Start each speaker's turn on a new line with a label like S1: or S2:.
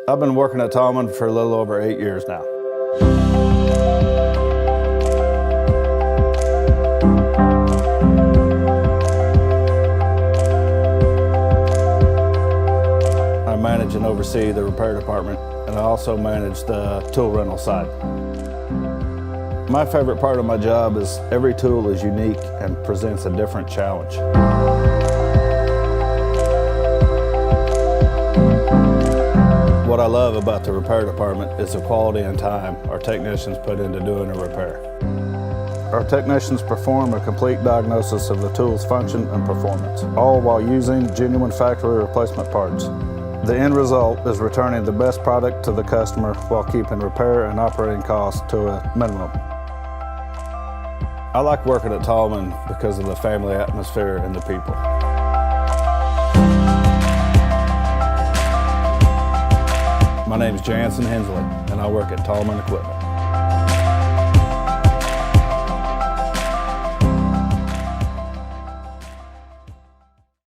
S1: I've been working at Tallman for a little over 8 years now. I manage and oversee the repair department, and I also manage the tool rental side. My favorite part of my job is every tool is unique and presents a different challenge. What I love about the repair department is the quality and time our technicians put into doing a repair. Our technicians perform a complete diagnosis of the tool's function and performance, all while using genuine factory replacement parts. The end result is returning the best product to the customer while keeping repair and operating costs to a minimum. I like working at Tallman because of the family atmosphere and the people. My name is Jansen Hensley, and I work at Tallman Equipment.